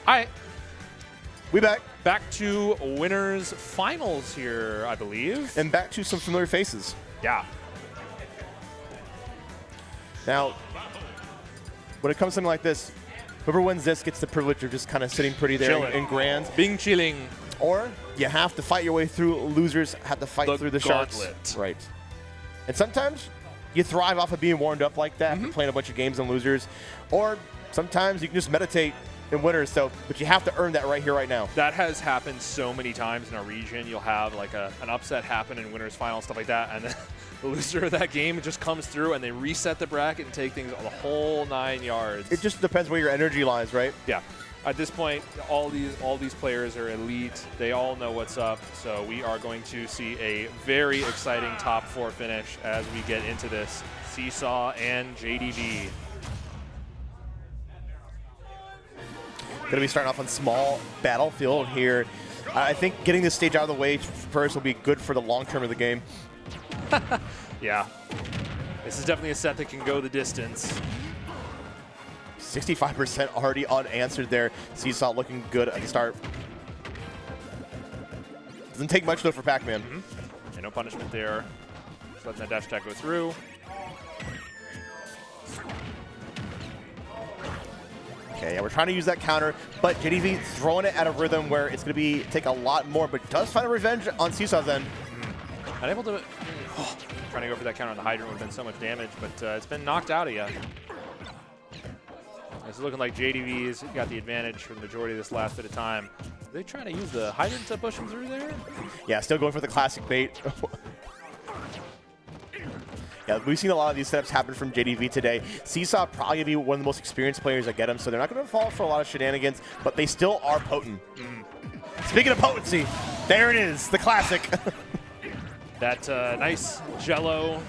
All right. We back. Back to winners finals here, I believe. And back to some familiar faces. Yeah. Now, when it comes to something like this, whoever wins this gets the privilege of just kind of sitting pretty there in grand. Being chilling. Or you have to fight your way through. Losers have to fight through the gauntlet. sharks. Right. And sometimes you thrive off of being warmed up like that, playing a bunch of games and losers. Or sometimes you can just meditate in winners. But you have to earn that right here, right now. That has happened so many times in our region. You'll have like an upset happen in winners finals, stuff like that, and then the loser of that game just comes through and they reset the bracket and take things the whole 9 yards. It just depends where your energy lies, right? Yeah. At this point, all these players are elite. They all know what's up. So we are going to see a very exciting top 4 finish as we get into this. Seesaw and JDV. Going to be starting off on small battlefield here. I think getting this stage out of the way first will be good for the long term of the game. Yeah. This is definitely a set that can go the distance. 65% already unanswered there. Seesaw looking good at the start. Doesn't take much though for Pac-Man. And no punishment there. Just letting that dash attack go through. Okay, yeah, we're trying to use that counter, but JDV throwing it at a rhythm where it's going to take a lot more, but does find a revenge on Seesaw's end. Unable to... trying to go for that counter on the hydrant would have been so much damage, but it's been knocked out of you. It's looking like JDV's got the advantage for the majority of this last bit of time. Are they trying to use the hydrant to push him through there? Yeah, still going for the classic bait. Yeah, we've seen a lot of these setups happen from JDV today. Seesaw probably going to be one of the most experienced players that get him, so they're not going to fall for a lot of shenanigans, but they still are potent. Speaking of potency, there it is, the classic. That nice jello,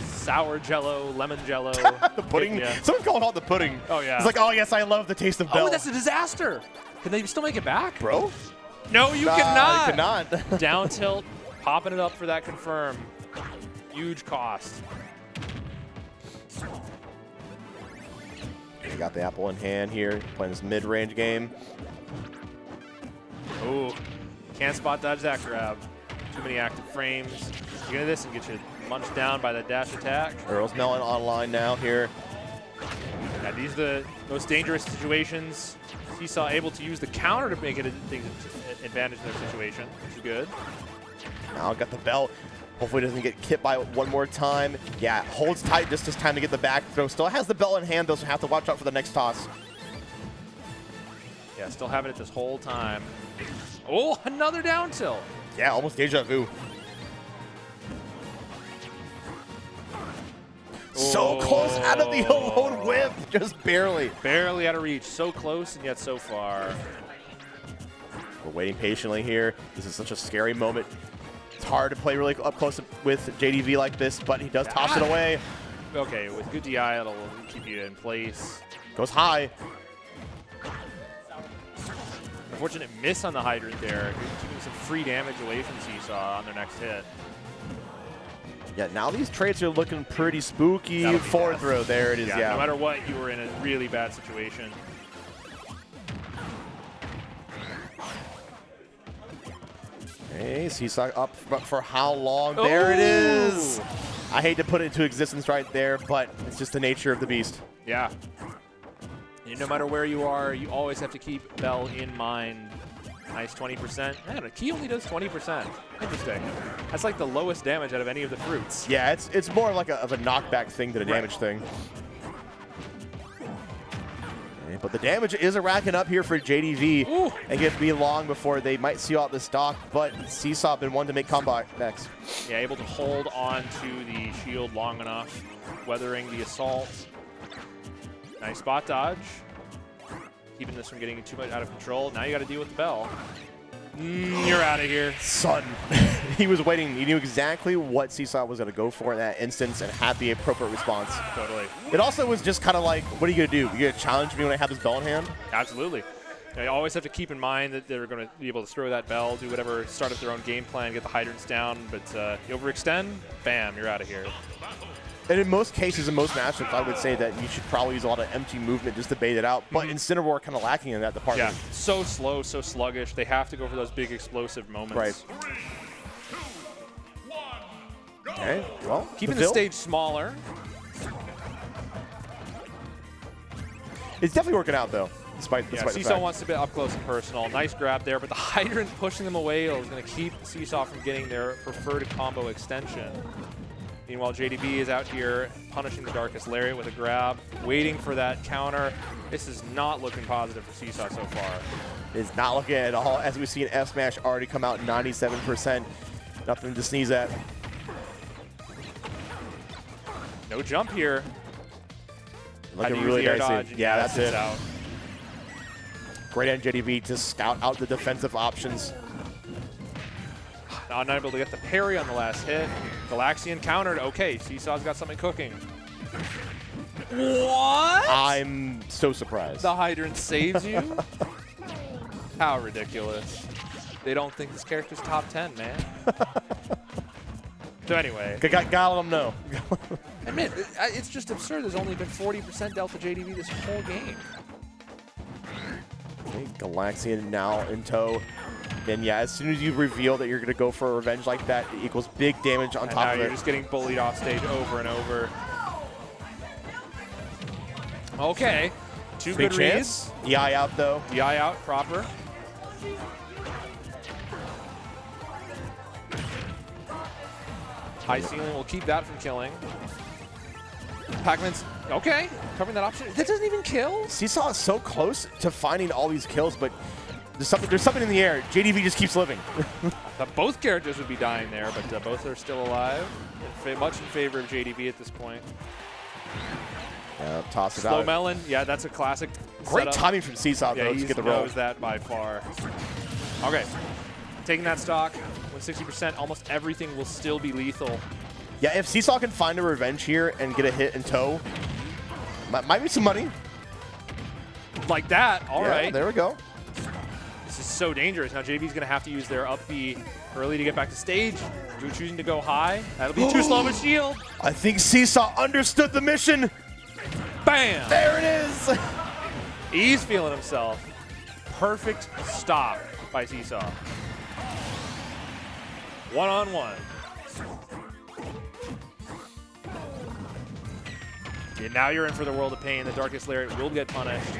sour jello, lemon jello. The pudding? Someone's calling it the pudding. Oh, yeah. It's like, oh, yes, I love the taste of Bell. Oh, that's a disaster. Can they still make it back? Bro? No, you cannot. You cannot. Down tilt, popping it up for that confirm. Huge cost. You got the apple in hand here, playing this mid-range game. Oh, can't spot dodge that grab. Too many active frames. You get this and get you munched down by that dash attack. Earl's Melon online now here. Yeah, these are the most dangerous situations. Seesaw able to use the counter to make it an advantage in their situation, which is good. Now got the bell. Hopefully doesn't get hit by it one more time. Yeah, holds tight just this time to get the back throw. Still has the bell in hand, though, so have to watch out for the next toss. Yeah, still having it this whole time. Oh, another down tilt. Yeah, almost deja vu. So close out of the alone whip, just barely. Barely out of reach. So close and yet so far. We're waiting patiently here. This is such a scary moment. It's hard to play really up close with JDV like this, but he does toss it away. Okay, with good DI, it'll keep you in place. Goes high. Unfortunate miss on the hydrant there. Keeping some free damage away from Seesaw on their next hit. Yeah, now these trades are looking pretty spooky. Forward throw, there it is, yeah. No matter what, you were in a really bad situation. Hey, Seesaw up for how long? There it is. I hate to put it into existence right there, but it's just the nature of the beast. Yeah. And no matter where you are, you always have to keep Bell in mind. Nice 20%. Man, a key only does 20%. Interesting. That's like the lowest damage out of any of the fruits. Yeah, it's more like of a knockback thing than a damage thing. Okay, but the damage is racking up here for JDV. Ooh. And it could be long before they might see out the stock, but Seesaw been one to make comebacks. Yeah, able to hold on to the shield long enough, weathering the assault. Nice spot dodge. Keeping this from getting too much out of control. Now you got to deal with the bell. You're out of here. Son. He was waiting. He knew exactly what Seesaw was going to go for in that instance and had the appropriate response. Totally. It also was just kind of like, what are you going to do? You going to challenge me when I have this bell in hand? Absolutely. You always have to keep in mind that they're going to be able to throw that bell, do whatever, start up their own game plan, get the hydrants down, but you overextend, bam, you're out of here. And in most cases, in most matchups, I would say that you should probably use a lot of empty movement just to bait it out. But Incineroar kind of lacking in that department. Yeah, so slow, so sluggish. They have to go for those big explosive moments. Right. Okay, well, keeping the stage smaller. It's definitely working out, though, despite the Seesaw fact. wants to be up close and personal. Nice grab there, but the Hydrant pushing them away is going to keep Seesaw from getting their preferred combo extension. Meanwhile, JDV is out here punishing the Darkest Lariat with a grab, waiting for that counter. This is not looking positive for Seesaw so far. It's not looking at all, as we've seen F Smash already come out 97%. Nothing to sneeze at. No jump here. Looking really dicey. Dodge, yeah, that's it. Out. Great on JDV to scout out the defensive options. Not able to get the parry on the last hit. Galaxian countered. Okay, Seesaw's got something cooking. What? I'm so surprised. The Hydrant saves you? How ridiculous. They don't think this character's top 10, man. So anyway. Gotta let them know. Admit, it's just absurd. There's only been 40% Delta JDV this whole game. Okay, Galaxian now in tow. And yeah, as soon as you reveal that you're going to go for a revenge like that, it equals big damage on top of it. You're just getting bullied off stage over and over. Okay. Two good reads. DI out, though. DI out, proper. High ceiling will keep that from killing. Pac-Man's, okay, covering that option. That doesn't even kill? Seesaw is so close to finding all these kills, but there's something in the air. JDV just keeps living. Thought both characters would be dying there, but both are still alive. Much in favor of JDV at this point. Toss it out. Slow melon, yeah, that's a classic Great setup. timing from Seesaw, though, to get the roll. He knows that by far. Okay, taking that stock with 60%, almost everything will still be lethal. Yeah, if Seesaw can find a revenge here and get a hit in tow, might be some money. Like that, all right. There we go. This is so dangerous. Now JV's going to have to use their up B early to get back to stage. Choosing to go high. That'll be too slow of a shield. I think Seesaw understood the mission. Bam! There it is. He's feeling himself. Perfect stop by Seesaw. One-on-one. Yeah, now you're in for the world of pain. The Darkest Lariat will get punished.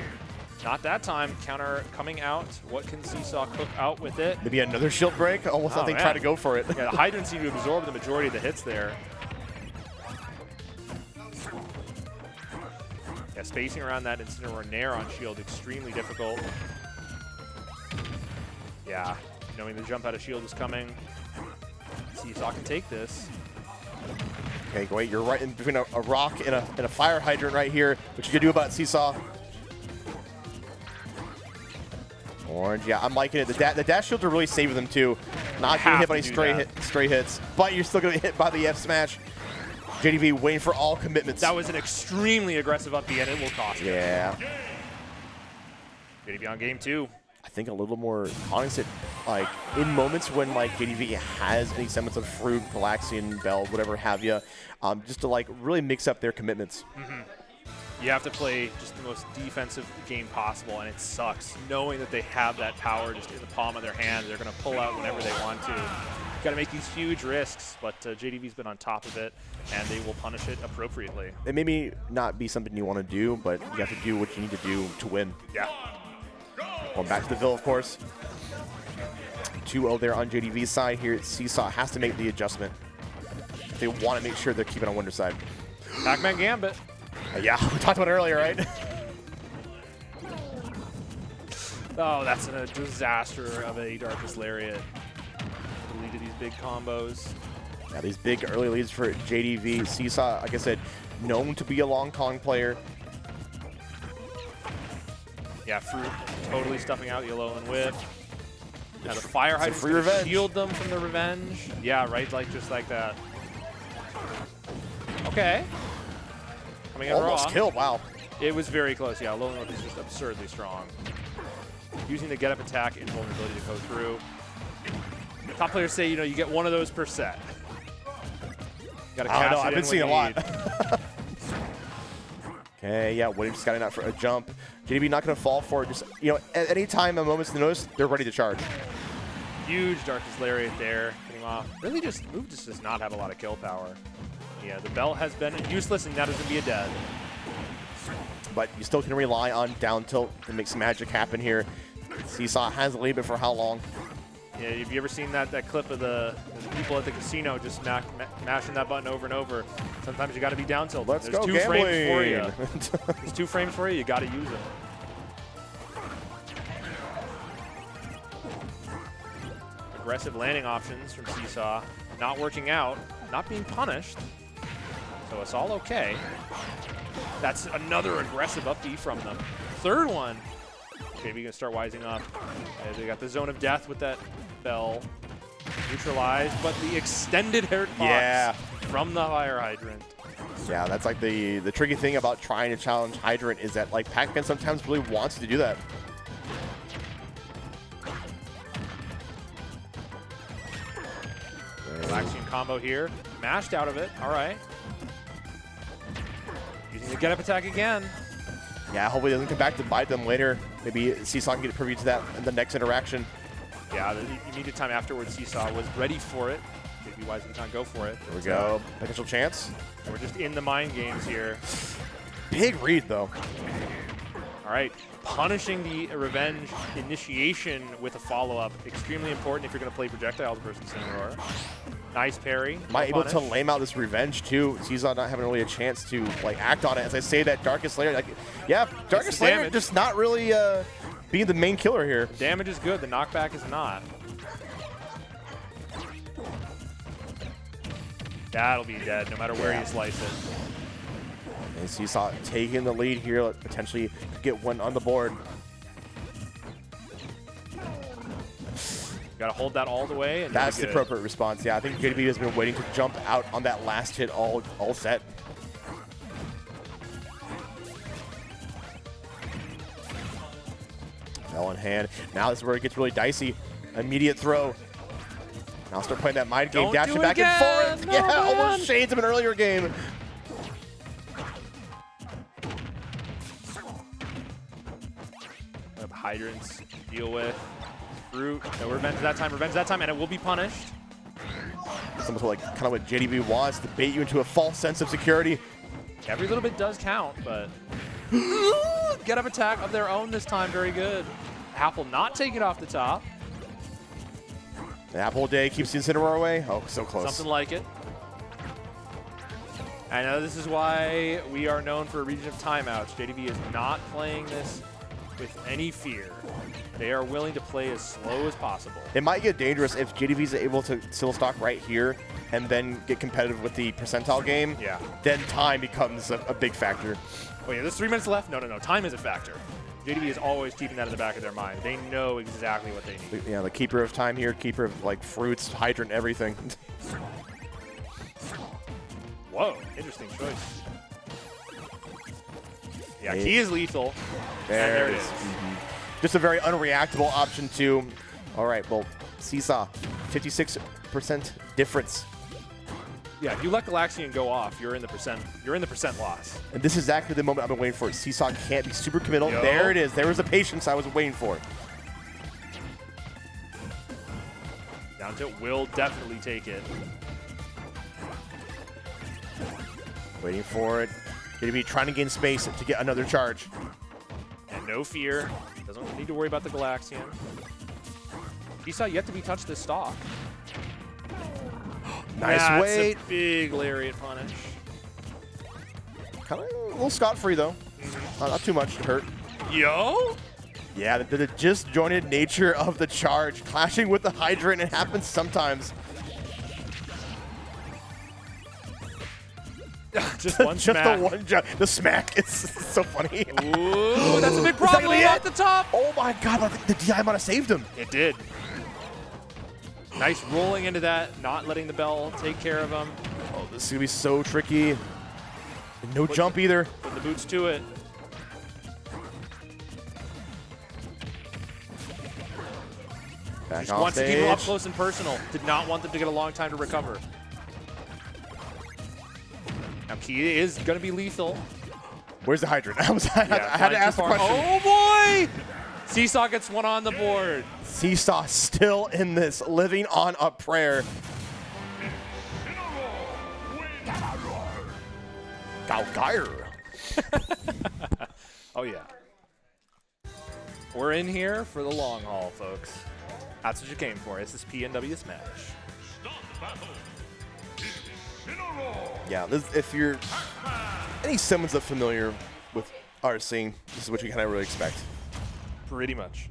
Not that time. Counter coming out. What can Seesaw cook out with it? Maybe another shield break. Almost nothing. Try to go for it. Yeah, the Hydrant seemed to absorb the majority of the hits there. Yeah, spacing around that Incineroar Nair on shield extremely difficult. Yeah, knowing the jump out of shield is coming. Seesaw can take this. Okay, great. You're right in between a rock and a fire hydrant right here. What you can do about Seesaw? Orange, yeah, I'm liking it. The dash shields are really saving them too. Not getting hit by any stray hits, but you're still going to get hit by the F smash. JDV waiting for all commitments. That was an extremely aggressive up B, and it will cost him. Yeah. JDV on game 2. I think a little more cognizant, like in moments when like JDV has any semblance of fruit, Galaxian, Bell, whatever have you, just to like really mix up their commitments. You have to play just the most defensive game possible, and it sucks knowing that they have that power just in the palm of their hand. They're going to pull out whenever they want to. Got to make these huge risks, but JDV's been on top of it, and they will punish it appropriately. It may not be something you want to do, but you have to do what you need to do to win. Yeah. Going back to the Ville, of course. 2-0 there on JDV's side here. Seesaw has to make the adjustment if they want to make sure they're keeping on winner's side. Pac-Man Gambit. Yeah, we talked about it earlier, right? Oh, that's a disaster of a Darkest Lariat. The lead to these big combos. Yeah, these big early leads for JDV. Seesaw, like I said, known to be a long Kong player. Yeah, Fruit totally stuffing out Yellow and Whip. Now the Fire Hydrant free revenge. Shield them from the revenge. Yeah, right, like just like that. Okay. Coming in Almost raw. killed, wow. It was very close, yeah. Low and Whip is just absurdly strong. Using the get-up attack and vulnerability to go through. Top players say, you know, you get one of those per set. Gotta I don't know. cash it I've in been seeing a lot. need. Okay, yeah, Williams scouting out for a jump. JDV not going to fall for it. Just, you know, at any time, a moment's notice, they're ready to charge. Huge Darkest Lariat there, getting off. Really just, move just does not have a lot of kill power. Yeah, the bell has been useless, and that is going to be a dead. But you still can rely on down tilt and make some magic happen here. Seesaw has a lead, but for how long? Yeah, have you ever seen that clip of the people at the casino just mashing that button over and over? Sometimes you got to be down tilt. Let's There's go two gambling. frames for you. There's 2 frames for you. You got to use them. Aggressive landing options from Seesaw, not working out, not being punished. So it's all okay. That's another aggressive up B from them. Third one. Okay, we can start wising up. They got the zone of death with that bell. Neutralized, but the extended hitbox from the fire hydrant. Yeah, that's like the tricky thing about trying to challenge hydrant is that like Pac-Man sometimes really wants to do that. Galaxian combo here. Mashed out of it. All right. Using the get-up attack again. Yeah, hopefully it doesn't come back to bite them later. Maybe Seesaw can get privy to that in the next interaction. Yeah, the immediate time afterwards, Seesaw was ready for it. Maybe Wise did not go for it. There we go. Potential chance. We're just in the mind games here. Big read, though. All right. Punishing the revenge initiation with a follow-up. Extremely important if you're going to play projectiles versus Incineroar. Nice parry. Might able to lame out this revenge, too. Seesaw not having really a chance to like act on it. As I say that, Darkest Slayer, like, yeah, Darkest Slayer just not really being the main killer here. The damage is good. The knockback is not. That'll be dead no matter where you slice it. And Seesaw taking the lead here, potentially get one on the board. Got to hold that all the way. And that's the appropriate response. Yeah, I think JDV has been waiting to jump out on that last hit all set. Bell in hand. Now this is where it gets really dicey. Immediate throw. Now start playing that mind game, dashing back and forth. No, almost shades of an earlier game. Hydrants deal with. Fruit. No revenge that time, and it will be punished. It's almost like kind of what JDV wants to bait you into a false sense of security. Every little bit does count, but get up attack of their own this time. Very good. Apple not taking it off the top. The Apple Day keeps the Incineroar away. Oh, so close. Something like it. I know this is why we are known for a region of timeouts. JDV is not playing this with any fear. They are willing to play as slow as possible. It might get dangerous if JDV is able to still stock right here and then get competitive with the percentile game. Yeah. Then time becomes a big factor. Oh yeah, there's 3 minutes left? No. Time is a factor. JDV is always keeping that in the back of their mind. They know exactly what they need. Yeah, the keeper of time here, keeper of like fruits, hydrant, everything. Whoa, interesting choice. Yeah, he is lethal. There it is. Just a very unreactable option too. All right, well, Seesaw, 56% difference. Yeah, if you let Galaxian go off, you're in the percent loss. And this is exactly the moment I've been waiting for. Seesaw can't be super committal. There it is. There was the patience I was waiting for. Down tilt will definitely take it. Waiting for it. Going to be trying to gain space to get another charge. And no fear. Doesn't need to worry about the Galaxian. Seesaw yet to be touched this stock. Nice weight. That's a big lariat punish. Kind of a little scot-free, though. Not too much to hurt. Yo! Yeah, the disjointed nature of the charge. Clashing with the hydrant, it happens sometimes. Just one smack. The one jump. The smack. It's so funny. Ooh, that's a big problem off the top. Oh my god, the DI might have saved him. It did. Nice rolling into that, not letting the bell take care of him. Oh, this is going to be so tricky. And no jump either. Put the boots to it. Back Just wants to keep him up close and personal. Did not want them to get a long time to recover. He is going to be lethal. Where's the hydrant? I Yeah, had to ask the question. Oh, boy! Seesaw gets one on the board. Seesaw still in this, living on a prayer. Galgeir. Oh, yeah. We're in here for the long haul, folks. That's what you came for. This is PNW Smash. Yeah, if you're any semblance of familiar with our scene, this is what you kind of really expect. Pretty much.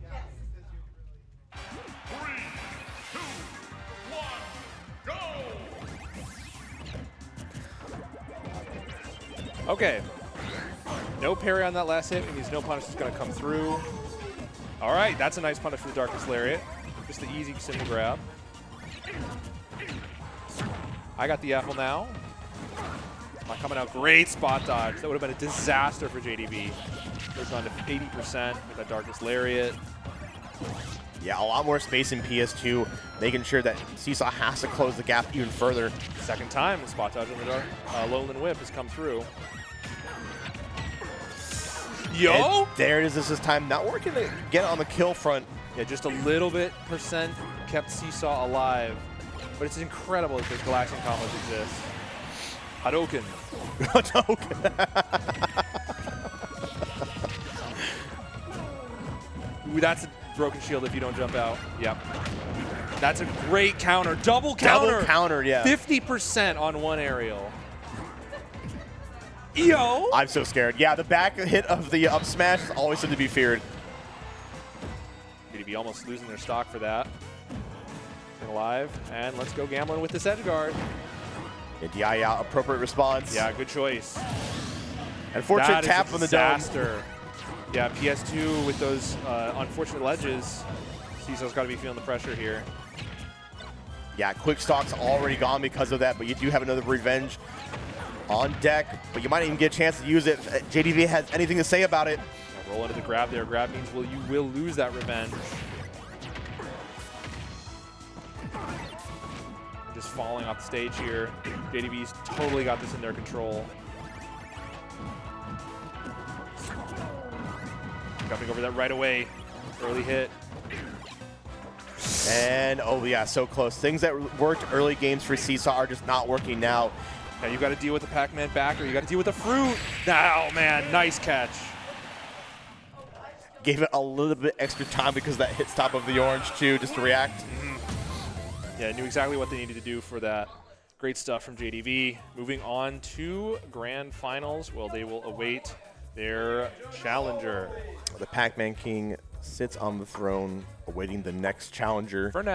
3, 2, 1, go! Okay. No parry on that last hit, and no punish is going to come through. All right, that's a nice punish for the Darkness Lariat. Just the easy, simple grab. I got the apple now. Not coming out. Great spot dodge. That would have been a disaster for JDV. Goes down to 80% with that Darkness Lariat. Yeah, a lot more space in PS2, making sure that Seesaw has to close the gap even further. Second time the spot dodge on the dark Lowland Whip has come through. Yo! And there it is. This time not working to get on the kill front. Yeah, just a little bit percent kept Seesaw alive. But it's incredible that those Galaxian combos exist. Hadouken. Ooh, that's a broken shield if you don't jump out. Yep. That's a great counter. Double counter. Double counter, yeah. 50% on one aerial. Yo! I'm so scared. Yeah, the back hit of the up smash is always something to be feared. JDV almost losing their stock for that. Staying alive, and let's go gambling with this edge guard. Yeah, yeah, appropriate response. Yeah, good choice. Unfortunate tap on the dome. Disaster. Yeah, PS2 with those unfortunate ledges. Seesaw's got to be feeling the pressure here. Yeah, quick stock's already gone because of that, but you do have another revenge on deck, but you might even get a chance to use it. JDV has anything to say about it. Yeah, roll into the grab there. Grab means you will lose that revenge. Just falling off the stage here. JDV's totally got this in their control. Jumping over that right away. Early hit. And, oh yeah, so close. Things that worked early games for Seesaw are just not working now. Now you got to deal with the Pac-Man backer. You got to deal with the fruit. Oh, man, nice catch. Gave it a little bit extra time because of that hit stop of the orange, too, just to react. Yeah, knew exactly what they needed to do for that. Great stuff from JDV. Moving on to grand finals. Well, they will await their challenger. The Pac-Man King sits on the throne awaiting the next challenger. For now.